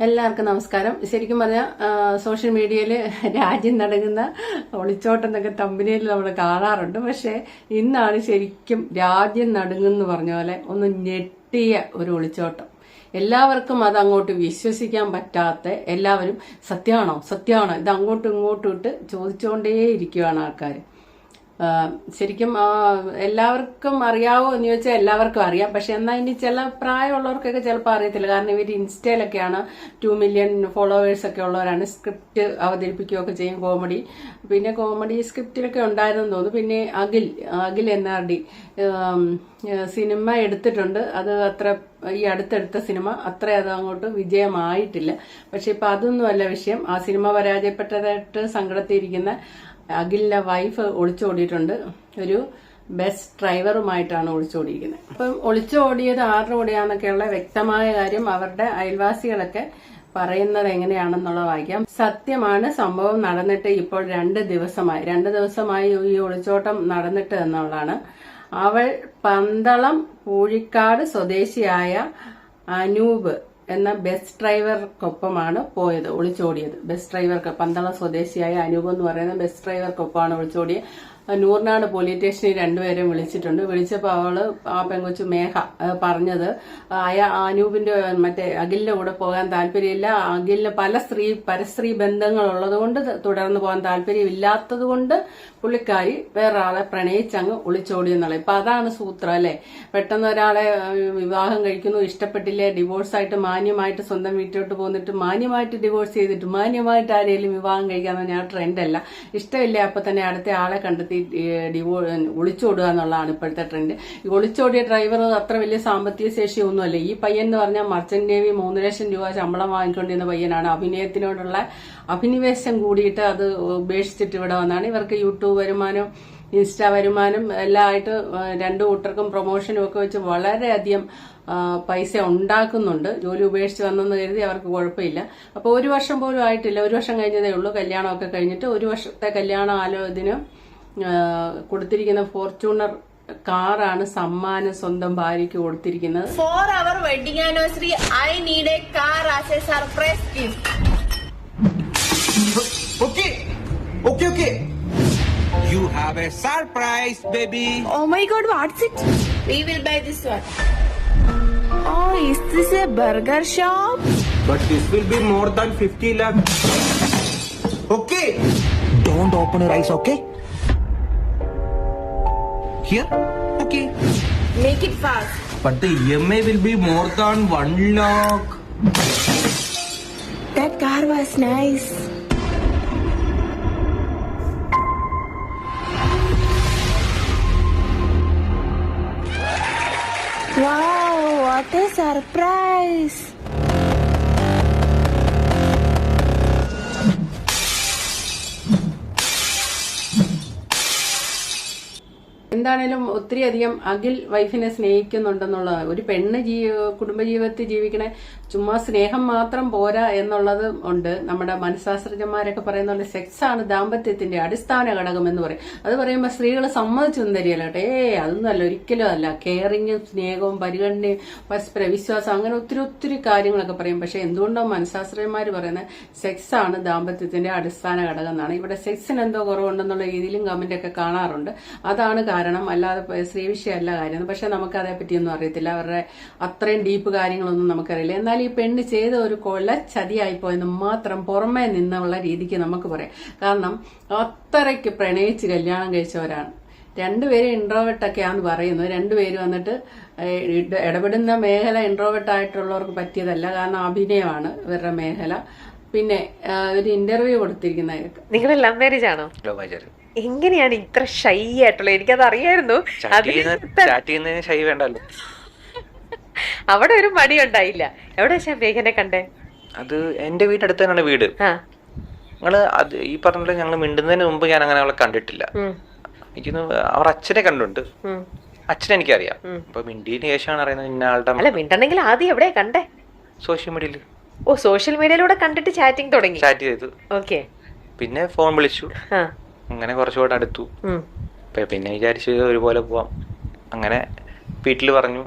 എല്ലാവർക്കും നമസ്കാരം. ശരിക്കും പറഞ്ഞാൽ സോഷ്യൽ മീഡിയയിൽ രാജ്യം നടങ്ങുന്ന ഒളിച്ചോട്ടം എന്നൊക്കെ തമ്പനിയിൽ നമ്മൾ കാണാറുണ്ട്. പക്ഷെ ഇന്നാണ് ശരിക്കും രാജ്യം നടുങ്ങുന്നു പറഞ്ഞ പോലെ ഒന്ന് ഞെട്ടിയ ഒരു ഒളിച്ചോട്ടം. എല്ലാവർക്കും അത് അങ്ങോട്ട് വിശ്വസിക്കാൻ പറ്റാത്ത എല്ലാവരും സത്യമാണോ ഇത് അങ്ങോട്ടും ഇങ്ങോട്ടും ഇട്ട് ചോദിച്ചുകൊണ്ടേയിരിക്കുകയാണ് ആൾക്കാർ. ശരിക്കും എല്ലാവർക്കും അറിയാവോ എന്ന് ചോദിച്ചാൽ എല്ലാവർക്കും അറിയാം. പക്ഷെ എന്നാൽ ഇനി ചില പ്രായമുള്ളവർക്കൊക്കെ ചിലപ്പോൾ അറിയത്തില്ല. കാരണം ഇവർ ഇൻസ്റ്റയിലൊക്കെയാണ് 2 മില്യൺ ഫോളോവേഴ്സ് ഒക്കെ ഉള്ളവരാണ്. സ്ക്രിപ്റ്റ് അവതരിപ്പിക്കുകയൊക്കെ ചെയ്യും, കോമഡി. പിന്നെ കോമഡി സ്ക്രിപ്റ്റിലൊക്കെ ഉണ്ടായിരുന്നു തോന്നുന്നു. പിന്നെ അഖിൽ NRD സിനിമ എടുത്തിട്ടുണ്ട്. അത് അത്ര ഈ അടുത്തെടുത്ത സിനിമ അത്ര അത് അങ്ങോട്ട് വിജയമായിട്ടില്ല. പക്ഷെ ഇപ്പൊ അതൊന്നുമല്ല വിഷയം. ആ സിനിമ പരാജയപ്പെട്ടതായിട്ട് സങ്കടത്തിയിരിക്കുന്ന അഖിലിന്റെ വൈഫ് ഒളിച്ചോടിയിട്ടുണ്ട്. ഒരു ബസ് ഡ്രൈവറുമായിട്ടാണ് ഒളിച്ചോടിയിരിക്കുന്നത്. അപ്പം ഒളിച്ചോടിയത് ആരുടെ കൂടെയാന്നൊക്കെയുള്ള വ്യക്തമായ കാര്യം അവരുടെ അയൽവാസികളൊക്കെ പറയുന്നത് എങ്ങനെയാണെന്നുള്ളത് വായിക്കാം. സത്യമാണ്, സംഭവം നടന്നിട്ട് ഇപ്പോൾ 2 ദിവസമായി ഈ ഒളിച്ചോട്ടം നടന്നിട്ട് എന്നുള്ളതാണ്. അവൾ പന്തളം പൂഴിക്കാട് സ്വദേശിയായ അനൂപ് എന്ന ബസ് ഡ്രൈവർക്കൊപ്പമാണ് ഒളിച്ചോടിയത്. ബസ് ഡ്രൈവർക്ക് പന്തളം സ്വദേശിയായ അനൂപ് എന്ന് പറയുന്ന ബസ് ഡ്രൈവർക്കൊപ്പമാണ് ഒളിച്ചോടിയത്. നൂർനാട് പോലീസ് സ്റ്റേഷനിൽ 2 പേരെ വിളിച്ചിട്ടുണ്ട്. വിളിച്ചപ്പോൾ അവള് ആ പെങ്കൊച്ചു മേഘ പറഞ്ഞത് അനൂപിന്റെ മറ്റേ അഖിലിന്റെ കൂടെ പോകാൻ താല്പര്യമില്ല. അഖിലിന് പരസ്ത്രീ ബന്ധങ്ങൾ ഉള്ളത് കൊണ്ട് തുടർന്ന് പോകാൻ താല്പര്യമില്ലാത്തത് കൊണ്ട് പുള്ളിക്കാരി വേറൊരാളെ പ്രണയിച്ചങ്ങ് ഒളിച്ചോടി എന്നുള്ളത്. ഇപ്പൊ അതാണ് സൂത്രം അല്ലെ. പെട്ടെന്ന് ഒരാളെ വിവാഹം കഴിക്കുന്നു, ഇഷ്ടപ്പെട്ടില്ലേ, ഡിവോഴ്സായിട്ട് മാന്യമായിട്ട് സ്വന്തം വീട്ടിലോട്ട് പോന്നിട്ട് മാന്യമായിട്ട് ഡിവോഴ്സ് ചെയ്തിട്ട് മാന്യമായിട്ട് ആരെങ്കിലും വിവാഹം കഴിക്കാന്ന് പറഞ്ഞാൽ ട്രെൻഡ് അല്ല. ഇഷ്ടമില്ല അപ്പൊ തന്നെ അടുത്ത ആളെ കണ്ടെത്തി ഒളിച്ചോടുക എന്നുള്ളതാണ് ഇപ്പോഴത്തെ ട്രെൻഡ്. ഈ ഒളിച്ചോടിയ ഡ്രൈവർ അത്ര വലിയ സാമ്പത്തിക ശേഷി ഒന്നുമല്ല. ഈ പയ്യൻ എന്ന് പറഞ്ഞാൽ മർച്ചന്റ് നേവി 3 ലക്ഷം രൂപ ശമ്പളം വാങ്ങിക്കൊണ്ടിരുന്ന പയ്യനാണ്. അഭിനയത്തിനോടുള്ള അഭിനിവേശം കൂടിയിട്ട് അത് ഉപേക്ഷിച്ചിട്ട് ഇവിടെ വന്നാണ്. ഇവർക്ക് യൂട്യൂബ് വരുമാനം, ഇൻസ്റ്റാ വരുമാനം എല്ലാം ആയിട്ട് 2 കൂട്ടർക്കും പ്രൊമോഷനും ഒക്കെ വെച്ച് വളരെയധികം പൈസ ഉണ്ടാക്കുന്നുണ്ട്. ജോലി ഉപേക്ഷിച്ച് വന്നെന്ന് കരുതി അവർക്ക് കുഴപ്പമില്ല. അപ്പൊ 1 വർഷം പോലും ആയിട്ടില്ല, 1 വർഷം കഴിഞ്ഞതേ ഉള്ളൂ കല്യാണമൊക്കെ കഴിഞ്ഞിട്ട്. 1 വർഷത്തെ കല്യാണം ഇതിന് കൊടുത്തിരിക്കുന്ന ഫോർച്യൂണർ കാറാണ് സമ്മാനം സ്വന്തം ഭാര്യയ്ക്ക് കൊടുത്തിരിക്കുന്നത്. For our wedding anniversary, I need a car as a surprise gift. Okay. You have a surprise, baby. Oh my God, what's it? We will buy this one. Oh, is this a burger shop? But this will be more than 50 lakh. Okay. Don't open your eyes, okay? Here? Okay. Make it fast. But the EMI will be more than 1 lakh. That car was nice. Wow, what a surprise. എന്താണേലും ഒത്തിരിയധികം അഖിൽ വൈഫിനെ സ്നേഹിക്കുന്നുണ്ടെന്നുള്ളത്. ഒരു പെണ്ണ് കുടുംബജീവിതത്തിൽ ജീവിക്കണേ ചുമ്മാ സ്നേഹം മാത്രം പോരാ എന്നുള്ളത് ഉണ്ട്. നമ്മുടെ മനഃശാസ്ത്രജ്ഞന്മാരൊക്കെ പറയുന്ന പോലെ സെക്സ് ആണ് ദാമ്പത്യത്തിന്റെ അടിസ്ഥാന ഘടകം എന്ന് പറയും. അത് പറയുമ്പോൾ സ്ത്രീകൾ സമ്മതിച്ചൊന്നും തരികയല്ല കേട്ടോ. അതൊന്നുമല്ല, ഒരിക്കലും അല്ല. കെയറിങ്ങും സ്നേഹവും പരിഗണനയും പരസ്പര വിശ്വാസം അങ്ങനെ ഒത്തിരി കാര്യങ്ങളൊക്കെ പറയും. പക്ഷെ എന്തുകൊണ്ടോ മനഃശാസ്ത്രജ്ഞന്മാർ പറയുന്നത് സെക്സ് ആണ് ദാമ്പത്യത്തിന്റെ അടിസ്ഥാന ഘടകം എന്നാണ്. ഇവിടെ സെക്സിന് എന്തോ കുറവുണ്ടെന്നുള്ള രീതിയിലും കമന്റ് ഒക്കെ കാണാറുണ്ട്. അതാണ് കാരണം, അല്ലാതെ സ്ത്രീ വിഷയമല്ല കാര്യം. പക്ഷെ നമുക്ക് അതേപ്പറ്റിയൊന്നും അറിയത്തില്ല. അവരുടെ അത്രയും ഡീപ്പ് കാര്യങ്ങളൊന്നും നമുക്കറിയില്ല. എന്നാൽ ഈ പെണ്ണ് ചെയ്ത ഒരു ചതിയായിപ്പോയെന്ന് മാത്രം പുറമേ നിന്നുള്ള രീതിക്ക് നമുക്ക് പറയാം. കാരണം അത്രയ്ക്ക് പ്രണയിച്ച് കല്യാണം കഴിച്ചവരാണ്. 2 പേരും ഇൻട്രോവേർട്ടൊക്കെയാന്ന് പറയുന്നു. 2 പേര് വന്നിട്ട് ഇടപെടുന്ന മേഖല ഇൻട്രോവേർട്ട് ആയിട്ടുള്ളവർക്ക് പറ്റിയതല്ല. കാരണം അഭിനയമാണ് ഇവരുടെ മേഖല. പിന്നെ ഒരു ഇന്റർവ്യൂ കൊടുത്തിരിക്കുന്നതൊക്കെ. നിങ്ങൾ ലവ് മാരേജ് ആണോ? എങ്ങനെയാണ് ഇത്ര ഷൈ ആയിട്ടുള്ളത്? എനിക്കത് അറിയായിരുന്നു. അവിടെ ഒരു മടി ഉണ്ടായില്ല. എവിടെ വെച്ചാ മേഘനെ കണ്ടേ? അത് എന്റെ വീടിനടുത്ത് തന്നെയാണ് വീട്. നിങ്ങള് അത് ഈ പറഞ്ഞ ഞങ്ങൾ മിണ്ടുന്നതിന് മുമ്പ് ഞാൻ അങ്ങനെ അവളെ കണ്ടിട്ടില്ല. എനിക്കൊന്ന് അവർ അച്ഛനെ കണ്ടുണ്ട്. അച്ഛനെ എനിക്കറിയാം. അപ്പൊ മിണ്ടിയതിന് ശേഷമാണ് അറിയുന്നത് ഇന്ന ആളുടെ. അല്ല, മിണ്ടണെങ്കിൽ ആദ്യം എവിടെയാ കണ്ടേ? സോഷ്യൽ മീഡിയയില്. ഓ, സോഷ്യൽ മീഡിയയിലൂടെ കണ്ടിട്ട് ചാറ്റ് ചെയ്തു. ഓക്കെ. പിന്നെ ഫോൺ വിളിച്ചു. അങ്ങനെ കുറച്ചുകൂടെ അടുത്തു. പിന്നെ വിചാരിച്ചു ഒരുപോലെ പോവാം. അങ്ങനെ വീട്ടില് പറഞ്ഞു.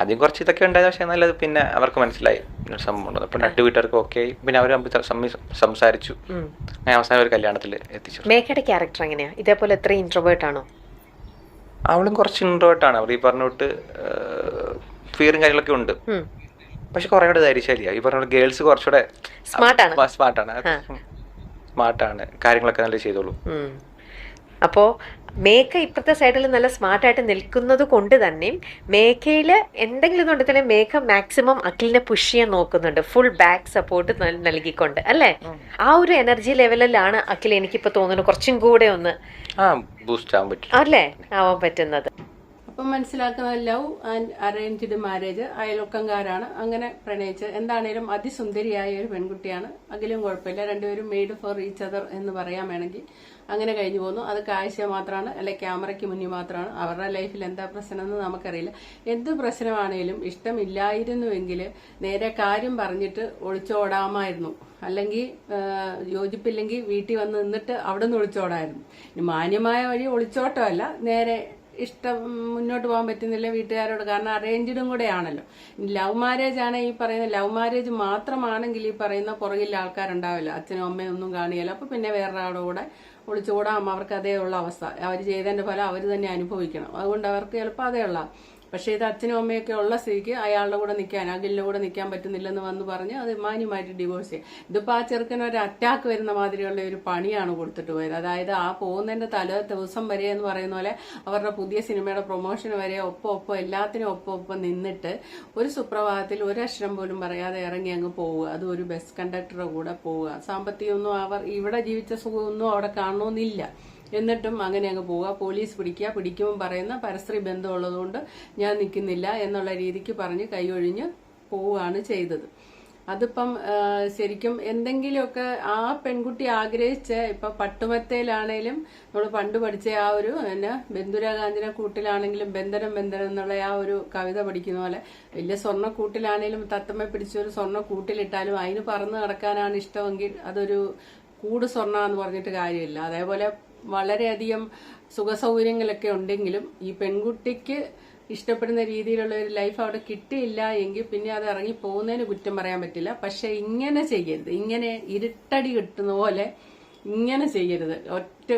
ആദ്യം കുറച്ച് ഇതൊക്കെ ഉണ്ടായത്, പക്ഷെ നല്ലത് പിന്നെ അവർക്ക് മനസ്സിലായി ഇങ്ങനെ സംഭവം ഉണ്ടെന്ന്. അപ്പം രണ്ട് വീട്ടുകാർക്ക് ഓക്കെ ആയി, പിന്നെ അവർ സംസാരിച്ചു, അങ്ങനെ അവസാനം ഒരു കല്യാണത്തിൽ എത്തിച്ചു. മേഘയുടെ ക്യാരക്ടർ എങ്ങനെയാ? ഇതേപോലെ എത്ര ഇൻട്രോവേർട്ട് ആണോ? അവളും കുറച്ച് ഇൻട്രോവേർട്ടാണ്. അവർ ഈ പറഞ്ഞോട്ട് ഫിയറും കാര്യങ്ങളൊക്കെ ഉണ്ട്, പക്ഷെ കുറെ കൂടെ ധൈര്യശാലിയാണ്. ഈ പറഞ്ഞ ഗേൾസ് കുറച്ചുകൂടെ സ്മാർട്ടാണ്, കാര്യങ്ങളൊക്കെ നല്ല ചെയ്തോളൂ. അപ്പോ മേഘ ഇപ്പത്തെ സൈഡിൽ നല്ല സ്മാർട്ടായിട്ട് നിൽക്കുന്നത് കൊണ്ട് തന്നെ മേഘയില് എന്തെങ്കിലും കൊണ്ട് തന്നെ മേഘ മാക്സിമം അഖിലിനെ പുഷ് ചെയ്യാൻ നോക്കുന്നുണ്ട്, ഫുൾ ബാക്ക് സപ്പോർട്ട് നൽകിക്കൊണ്ട്, അല്ലേ? ആ ഒരു എനർജി ലെവലിലാണ് അഖിൽ എനിക്കിപ്പോ തോന്നുന്നു കുറച്ചും കൂടെ ഒന്ന് ബൂസ്റ്റ് ആവാൻ പറ്റും, അല്ലേ, ആവാൻ പറ്റുന്നത്. അപ്പം മനസ്സിലാക്കുന്ന ലവ് ആൻഡ് അറേഞ്ച്ഡ് മാരേജ്, അയൽവക്കംകാരാണ്, അങ്ങനെ പ്രണയിച്ച് എന്താണേലും അതിസുന്ദരിയായ ഒരു പെൺകുട്ടിയാണ്. അഖിലും കുഴപ്പമില്ല, രണ്ടുപേരും മെയ്ഡ് ഫോർ ഈച്ച് അതർ എന്ന് പറയാൻ വേണമെങ്കിൽ അങ്ങനെ കഴിഞ്ഞു പോകുന്നു. അത് കാഴ്ച മാത്രമാണ്, അല്ലെ ക്യാമറയ്ക്ക് മുന്നിൽ മാത്രമാണ്. അവരുടെ ലൈഫിൽ എന്താ പ്രശ്നമെന്ന് നമുക്കറിയില്ല. എന്ത് പ്രശ്നമാണേലും ഇഷ്ടമില്ലായിരുന്നുവെങ്കിൽ നേരെ കാര്യം പറഞ്ഞിട്ട് ഒളിച്ചോടാമായിരുന്നു, അല്ലെങ്കിൽ യോജിപ്പില്ലെങ്കിൽ വീട്ടിൽ വന്ന് നിന്നിട്ട് അവിടെ നിന്ന് ഒളിച്ചോടായിരുന്നു. ഇനി മാന്യമായ വഴി ഒളിച്ചോട്ടമല്ല, നേരെ ഇഷ്ടം മുന്നോട്ട് പോകാൻ പറ്റുന്നില്ല വീട്ടുകാരോട്, കാരണം അറേഞ്ച്ഡും കൂടെ ആണല്ലോ. ലവ് മാരേജ് ആണ്, ഈ പറയുന്ന ലവ് മാരേജ് മാത്രമാണെങ്കിൽ ഈ പറയുന്ന പുറകിൽ ആൾക്കാരുണ്ടാവില്ല, അച്ഛനും അമ്മയും ഒന്നും കാണിയല്ല. അപ്പൊ പിന്നെ വേറൊരാളുടെ കൂടെ ഒളിച്ചുകൂടാം, അവർക്ക് അതേ ഉള്ള അവസ്ഥ, അവർ ചെയ്തതിന്റെ ഫലം അവർ തന്നെ അനുഭവിക്കണം. അതുകൊണ്ട് അവർക്ക് ചിലപ്പോൾ അതേ ഉള്ള. പക്ഷെ ഇത് അച്ഛനും അമ്മയൊക്കെ ഉള്ള സ്ഥിതിക്ക് അയാളുടെ കൂടെ നിൽക്കാൻ, അഖിലിന്റെ കൂടെ നിൽക്കാൻ പറ്റുന്നില്ലെന്ന് വന്ന് പറഞ്ഞ് അത് മാന്യമായിട്ട് ഡിവോഴ്സ് ചെയ്യും. ഇതിപ്പോ ആ ചെറുക്കന് ഒരു അറ്റാക്ക് വരുന്ന മാതിരിയുള്ള ഒരു പണിയാണ് കൊടുത്തിട്ട് പോയത്. അതായത് ആ പോകുന്നതിന്റെ തലേ ദിവസം വരെ എന്ന് പറയുന്ന പോലെ അവരുടെ പുതിയ സിനിമയുടെ പ്രൊമോഷൻ വരെ ഒപ്പം എല്ലാത്തിനും ഒപ്പം നിന്നിട്ട് ഒരു സുപ്രഭാതത്തിൽ ഒരു അക്ഷരം പോലും പറയാതെ ഇറങ്ങി അങ്ങ് പോവുക. അത് ഒരു ബസ് കണ്ടക്ടറുടെ കൂടെ പോവുക. സാമ്പത്തികമൊന്നും അവർ ഇവിടെ ജീവിച്ച സുഖമൊന്നും അവിടെ കാണണമെന്നില്ല. എന്നിട്ടും അങ്ങനെ അങ്ങ് പോവുക. പോലീസ് പിടിക്കുമ്പോൾ പറയുന്ന പരസ്ത്രീ ബന്ധമുള്ളതുകൊണ്ട് ഞാൻ നിൽക്കുന്നില്ല എന്നുള്ള രീതിക്ക് പറഞ്ഞ് കൈയൊഴിഞ്ഞ് പോവുകയാണ് ചെയ്തത്. അതിപ്പം ശരിക്കും എന്തെങ്കിലുമൊക്കെ ആ പെൺകുട്ടി ആഗ്രഹിച്ച, ഇപ്പൊ പട്ടുമത്തയിലാണേലും നമ്മൾ പണ്ട് പഠിച്ച ആ ഒരു ബന്ധുരാകാഞ്ചന കൂട്ടിലാണെങ്കിലും ബന്ധനം എന്നുള്ള ആ ഒരു കവിത പഠിക്കുന്ന പോലെ വലിയ സ്വർണ്ണക്കൂട്ടിലാണേലും തത്തമ്മ പിടിച്ചൊരു സ്വർണ്ണക്കൂട്ടിലിട്ടാലും അതിന് പറന്ന് നടക്കാനാണ് ഇഷ്ടമെങ്കിൽ അതൊരു കൂട് സ്വർണ്ണ എന്ന് പറഞ്ഞിട്ട് കാര്യമില്ല. അതേപോലെ വളരെയധികം സുഖസൗകര്യങ്ങളൊക്കെ ഉണ്ടെങ്കിലും ഈ പെൺകുട്ടിക്ക് ഇഷ്ടപ്പെടുന്ന രീതിയിലുള്ള ഒരു ലൈഫ് അവിടെ കിട്ടിയില്ല എങ്കിൽ പിന്നെ അത് ഇറങ്ങി പോകുന്നതിന് കുറ്റം പറയാൻ പറ്റില്ല. പക്ഷെ ഇങ്ങനെ ചെയ്യരുത്, ഇങ്ങനെ ഇരുട്ടടി കിട്ടുന്ന പോലെ ഇങ്ങനെ ചെയ്യരുത്. ഒറ്റ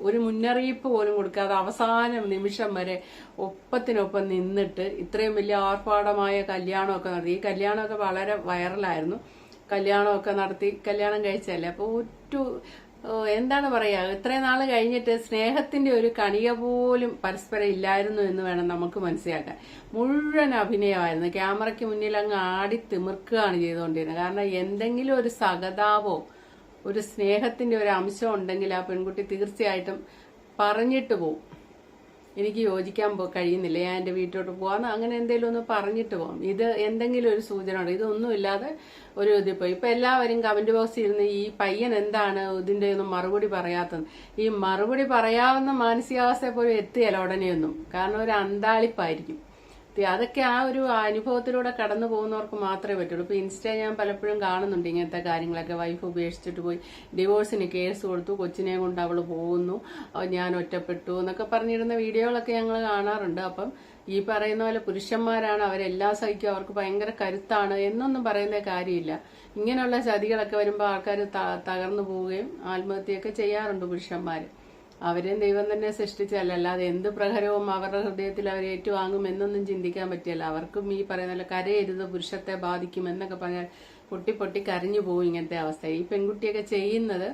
ഒരു മുന്നറിയിപ്പ് പോലും കൊടുക്കാതെ അവസാന നിമിഷം വരെ ഒപ്പത്തിനൊപ്പം നിന്നിട്ട് ഇത്രയും വലിയ ആർഭാടമായ കല്യാണമൊക്കെ നടത്തി. ഈ കല്യാണമൊക്കെ വളരെ വൈറലായിരുന്നു. കല്യാണമൊക്കെ നടത്തി, കല്യാണം കഴിച്ചല്ലേ. അപ്പോൾ എന്താണ് പറയാ, ഇത്രയും നാള് കഴിഞ്ഞിട്ട് സ്നേഹത്തിന്റെ ഒരു കണിക പോലും പരസ്പരം ഇല്ലായിരുന്നു എന്ന് വേണം നമുക്ക് മനസ്സിലാക്കാൻ. മുഴുവൻ അഭിനയമായിരുന്നു. ക്യാമറയ്ക്ക് മുന്നിൽ അങ്ങ് ആടി തിമിർക്കുകയാണ് ചെയ്തുകൊണ്ടിരുന്നത്. കാരണം എന്തെങ്കിലും ഒരു സഹതാപോ ഒരു സ്നേഹത്തിന്റെ ഒരു അംശം ഉണ്ടെങ്കിൽ ആ പെൺകുട്ടി തീർച്ചയായിട്ടും പറഞ്ഞിട്ട് പോവും, എനിക്ക് യോജിക്കാൻ കഴിയുന്നില്ല, ഞാൻ എന്റെ വീട്ടിലോട്ട് പോവാന്ന് അങ്ങനെ എന്തെങ്കിലും ഒന്ന് പറഞ്ഞിട്ട് പോകും. ഇത് എന്തെങ്കിലും ഒരു സൂചന ഉണ്ട്. ഇതൊന്നുമില്ലാതെ ഒരു ഇതിപ്പോ ഇപ്പൊ എല്ലാവരും കമന്റ് ബോക്സിൽ ഇരുന്ന് ഈ പയ്യൻ എന്താണ് ഇതിന്റെ ഒന്നും മറുപടി പറയാത്തത്, ഈ മറുപടി പറയാവുന്ന മാനസികാവസ്ഥയെ പോലും എത്തിയല്ല ഉടനെയൊന്നും. കാരണം ഒരു അന്താളിപ്പായിരിക്കും. അതൊക്കെ ആ ഒരു അനുഭവത്തിലൂടെ കടന്നു പോകുന്നവർക്ക് മാത്രമേ പറ്റുള്ളൂ. ഇപ്പൊ ഇൻസ്റ്റ ഞാൻ പലപ്പോഴും കാണുന്നുണ്ട് ഇങ്ങനത്തെ കാര്യങ്ങളൊക്കെ. വൈഫ് ഉപേക്ഷിച്ചിട്ട് പോയി ഡിവോഴ്സിന് കേസ് കൊടുത്തു, കൊച്ചിനെ കൊണ്ട് അവള് പോകുന്നു, ഞാൻ ഒറ്റപ്പെട്ടു എന്നൊക്കെ പറഞ്ഞിരുന്ന വീഡിയോകളൊക്കെ ഞങ്ങൾ കാണാറുണ്ട്. അപ്പം ഈ പറയുന്ന പോലെ പുരുഷന്മാരാണ്, അവരെല്ലാം സഹിക്കും, അവർക്ക് ഭയങ്കര കരുത്താണ് എന്നൊന്നും പറയുന്ന കാര്യമില്ല. ഇങ്ങനെയുള്ള ചതികളൊക്കെ വരുമ്പോൾ ആൾക്കാർ തകർന്നു പോവുകയും ആത്മഹത്യയൊക്കെ ചെയ്യാറുണ്ട് പുരുഷന്മാര്. അവരെയും ദൈവം തന്നെ സൃഷ്ടിച്ചല്ല, അല്ലാതെ എന്ത് പ്രഹരവും അവരുടെ ഹൃദയത്തിൽ അവർ ഏറ്റുവാങ്ങും എന്നൊന്നും ചിന്തിക്കാൻ പറ്റില്ല. അവർക്കും ഈ പറയുന്ന കരയരുത്, പുരുഷത്തെ ബാധിക്കും എന്നൊക്കെ പറഞ്ഞാൽ പൊട്ടി കരഞ്ഞു പോകും ഇങ്ങനത്തെ അവസ്ഥ. ഈ പെൺകുട്ടിയൊക്കെ ചെയ്യുന്നത്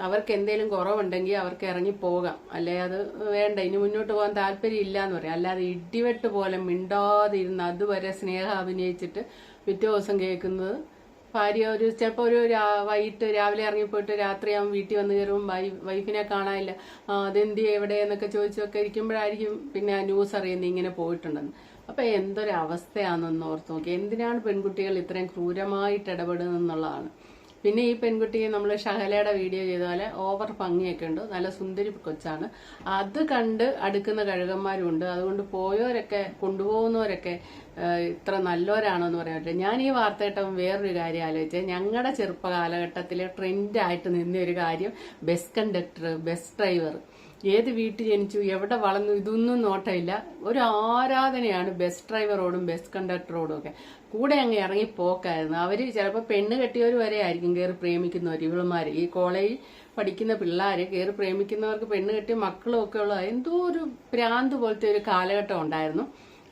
അവർക്ക് എന്തെങ്കിലും കുറവുണ്ടെങ്കിൽ അവർക്ക് ഇറങ്ങി പോകാം, അല്ലെ അത് വേണ്ട, ഇനി മുന്നോട്ട് പോകാൻ താല്പര്യം ഇല്ല എന്ന് പറയാം. അല്ലാതെ ഇടിവെട്ട് പോലെ മിണ്ടാതിരുന്ന് അതുവരെ സ്നേഹം അഭിനയിച്ചിട്ട് പിറ്റേ ദിവസം കേൾക്കുന്നത് ഭാര്യ ചിലപ്പോൾ ഒരു വൈകിട്ട് രാവിലെ ഇറങ്ങിപ്പോയിട്ട് രാത്രിയാകുമ്പോൾ വീട്ടിൽ വന്ന് കയറുമ്പോൾ വൈഫിനെ കാണാനില്ല, അതെന്തി എവിടെ എന്നൊക്കെ ചോദിച്ചൊക്കെ ഇരിക്കുമ്പോഴായിരിക്കും പിന്നെ ആ ന്യൂസ് അറിയുന്നത് ഇങ്ങനെ പോയിട്ടുണ്ടെന്ന്. അപ്പൊ എന്തൊരവസ്ഥയാണെന്ന് ഓർത്ത് നോക്കി. എന്തിനാണ് പെൺകുട്ടികൾ ഇത്രയും ക്രൂരമായിട്ട് ഇടപെടുന്നതെന്നുള്ളതാണ്. പിന്നെ ഈ പെൺകുട്ടിയെ നമ്മൾ ഷഹലയുടെ വീഡിയോ ചെയ്ത പോലെ ഓവർ ഭംഗിയൊക്കെ ഉണ്ട്, നല്ല സുന്ദരി കൊച്ചാണ്. അത് കണ്ട് അടുക്കുന്ന കഴുകന്മാരുണ്ട്. അതുകൊണ്ട് പോയവരൊക്കെ കൊണ്ടുപോകുന്നവരൊക്കെ ഇത്ര നല്ലവരാണോ എന്ന് പറയാൻ പറ്റില്ല. ഞാൻ ഈ വാർത്ത കേട്ടപ്പോൾ വേറൊരു കാര്യം ആലോചിച്ചത്, ഞങ്ങളുടെ ചെറുപ്പ കാലഘട്ടത്തിലെ ട്രെൻഡായിട്ട് നിന്ന ഒരു കാര്യം ബസ് കണ്ടക്ടർ, ബസ് ഡ്രൈവർ, ഏത് വീട്ടിൽ ജനിച്ചു, എവിടെ വളർന്നു, ഇതൊന്നും നോട്ടമില്ല. ഒരു ആരാധനയാണ് ബസ് ഡ്രൈവറോടും ബസ് കണ്ടക്ടറോടും ഒക്കെ. കൂടെ അങ്ങ് ഇറങ്ങി പോക്കായിരുന്നു. അവര് ചിലപ്പോൾ പെണ്ണ് കെട്ടിയവർ വരെ ആയിരിക്കും കയറി പ്രേമിക്കുന്നവർ. ഇവളുമാര് ഈ കോളേജിൽ പഠിക്കുന്ന പിള്ളേര് കയറി പ്രേമിക്കുന്നവർക്ക് പെണ്ണ് കെട്ടിയ മക്കളും ഒക്കെ ഉള്ള എന്തോ ഒരു ഭ്രാന്ത് പോലത്തെ ഒരു കാലഘട്ടം ഉണ്ടായിരുന്നു.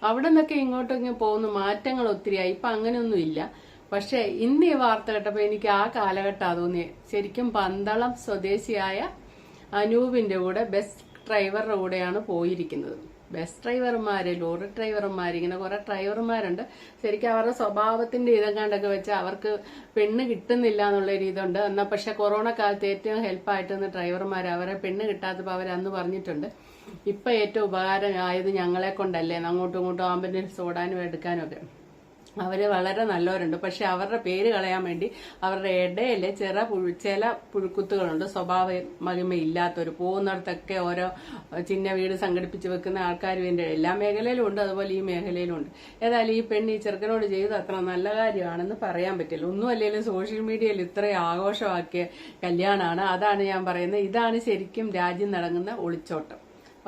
അവിടെ നിന്നൊക്കെ ഇങ്ങോട്ടൊക്കെ പോകുന്ന മാറ്റങ്ങൾ ഒത്തിരിയായി. ഇപ്പൊ അങ്ങനെയൊന്നും ഇല്ല. പക്ഷെ ഇന്ന് ഈ വാർത്ത കേട്ടപ്പോ എനിക്ക് ആ കാലഘട്ടം തോന്നിയത്. ശരിക്കും പന്തളം സ്വദേശിയായ അനൂപിന്റെ കൂടെ ബസ് ഡ്രൈവറുടെ കൂടെയാണ് പോയിരിക്കുന്നത്. ബസ് ഡ്രൈവർമാര്, ലോറി ഡ്രൈവർമാര്, ഇങ്ങനെ കുറെ ഡ്രൈവർമാരുണ്ട്. ശരിക്കും അവരുടെ സ്വഭാവത്തിന്റെ ഇതെങ്ങാണ്ടൊക്കെ വെച്ച് അവർക്ക് പെണ്ണ് കിട്ടുന്നില്ല എന്നുള്ളൊരു ഇതുണ്ട്. എന്നാൽ പക്ഷെ കൊറോണ കാലത്ത് ഏറ്റവും ഹെൽപ്പായിട്ട് ഡ്രൈവർമാർ അവരെ പെണ്ണ് കിട്ടാത്തപ്പോൾ അവരന്ന് പറഞ്ഞിട്ടുണ്ട്, ഇപ്പൊ ഏറ്റവും ഉപകാരം ആയത് ഞങ്ങളെ കൊണ്ടല്ലേ, അങ്ങോട്ടും ഇങ്ങോട്ടും ആംബുലൻസ് ഓടാനും എടുക്കാനും ഒക്കെ. അവര് വളരെ നല്ലവരുണ്ട്. പക്ഷെ അവരുടെ പേര് കളയാൻ വേണ്ടി അവരുടെ ഇടയില് ചില പുഴുക്കുത്തുകളുണ്ട്. സ്വഭാവ മഹിമയില്ലാത്തവർ പോകുന്നിടത്തൊക്കെ ഓരോ ചിന്ന വീട് സംഘടിപ്പിച്ച് വെക്കുന്ന ആൾക്കാർ ഇതിന്റെ എല്ലാ മേഖലയിലും ഉണ്ട്, അതുപോലെ ഈ മേഖലയിലും ഉണ്ട്. ഏതായാലും ഈ പെണ്ണ് ഈ ചെറുക്കനോട് ചെയ്ത് അത്ര നല്ല കാര്യമാണെന്ന് പറയാൻ പറ്റില്ല. ഒന്നും അല്ലെങ്കിലും സോഷ്യൽ മീഡിയയിൽ ഇത്രയും ആഘോഷമാക്കിയ കല്യാണമാണ്. അതാണ് ഞാൻ പറയുന്നത്. ഇതാണ് ശരിക്കും രാജ്യം നടങ്ങുന്ന ഒളിച്ചോട്ടം.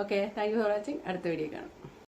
Okay, thank you for watching. അടുത്ത വീഡിയോ കാണാം.